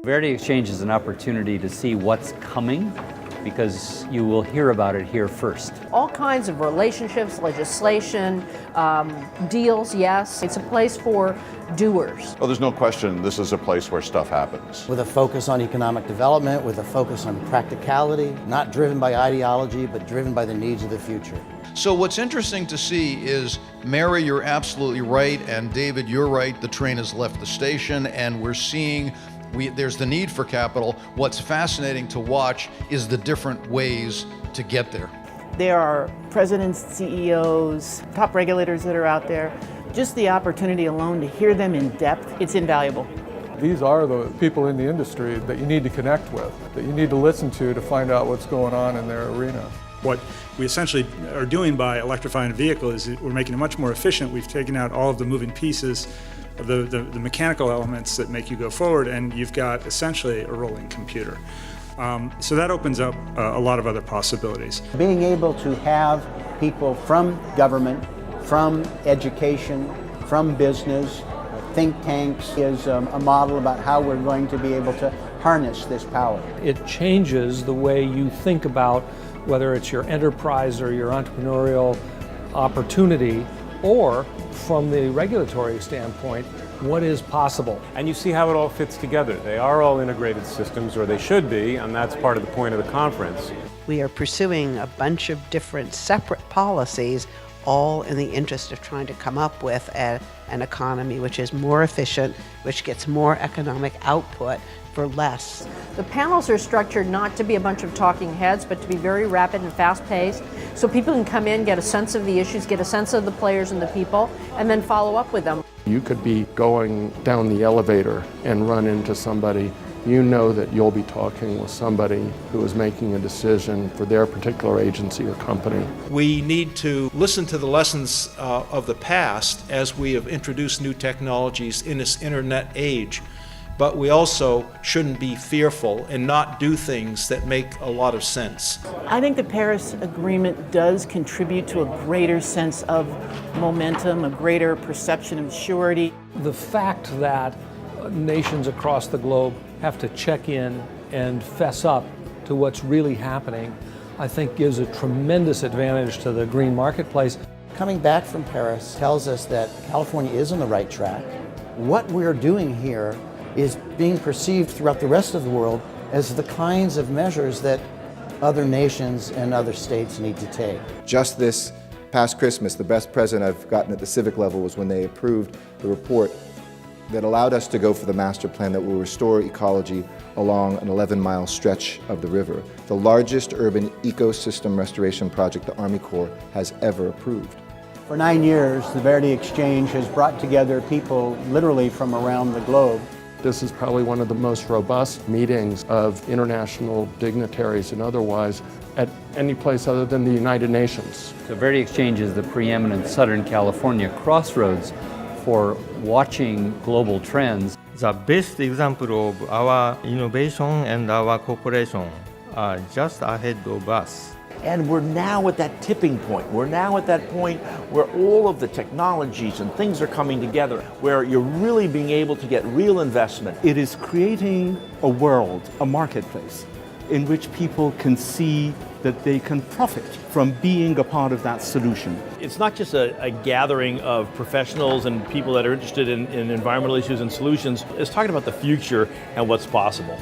Verdexchange is an opportunity to see what's coming because you will hear about it here first. All kinds of relationships, legislation, deals, yes. It's a place for doers. Well, there's no question this is a place where stuff happens. With a focus on economic development, with a focus on practicality, not driven by ideology, but driven by the needs of the future. So what's interesting to see is, Mary, you're absolutely right, and David, you're right, the train has left the station, and we're seeing there's the need for capital. What's fascinating to watch is the different ways to get there. There are presidents, CEOs, top regulators that are out there. Just the opportunity alone to hear them in depth, it's invaluable. These are the people in the industry that you need to connect with, that you need to listen to find out what's going on in their arena. What we essentially are doing by electrifying a vehicle is we're making it much more efficient. We've taken out all of the moving pieces, the mechanical elements that make you go forward, and you've got essentially a rolling computer. So that opens up a lot of other possibilities. Being able to have people from government, from education, from business, think tanks is a model about how we're going to be able to harness this power. It changes the way you think about whether it's your enterprise or your entrepreneurial opportunity, or from the regulatory standpoint, what is possible. And you see how it all fits together. They are all integrated systems, or they should be, and that's part of the point of the conference. We are pursuing a bunch of different separate policies, all in the interest of trying to come up with an economy which is more efficient, which gets more economic output for less. The panels are structured not to be a bunch of talking heads, but to be very rapid and fast-paced, so people can come in, get a sense of the issues, get a sense of the players and the people, and then follow up with them. You could be going down the elevator and run into somebody. You know that you'll be talking with somebody who is making a decision for their particular agency or company. We need to listen to the lessons of the past as we have introduced new technologies in this internet age. But we also shouldn't be fearful and not do things that make a lot of sense. I think the Paris Agreement does contribute to a greater sense of momentum, a greater perception of surety. The fact that nations across the globe have to check in and fess up to what's really happening, I think gives a tremendous advantage to the green marketplace. Coming back from Paris tells us that California is on the right track. What we're doing here is being perceived throughout the rest of the world as the kinds of measures that other nations and other states need to take. Just this past Christmas, the best present I've gotten at the civic level was when they approved the report that allowed us to go for the master plan that will restore ecology along an 11-mile stretch of the river, the largest urban ecosystem restoration project the Army Corps has ever approved. For 9 years, the Verdexchange has brought together people literally from around the globe. This is probably one of the most robust meetings of international dignitaries and otherwise at any place other than the United Nations. So Verdexchange is the preeminent Southern California crossroads for watching global trends. The best example of our innovation and our cooperation are just ahead of us. And we're now at that tipping point. We're now at that point where all of the technologies and things are coming together, where you're really being able to get real investment. It is creating a world, a marketplace, in which people can see that they can profit from being a part of that solution. It's not just a gathering of professionals and people that are interested in environmental issues and solutions. It's talking about the future and what's possible.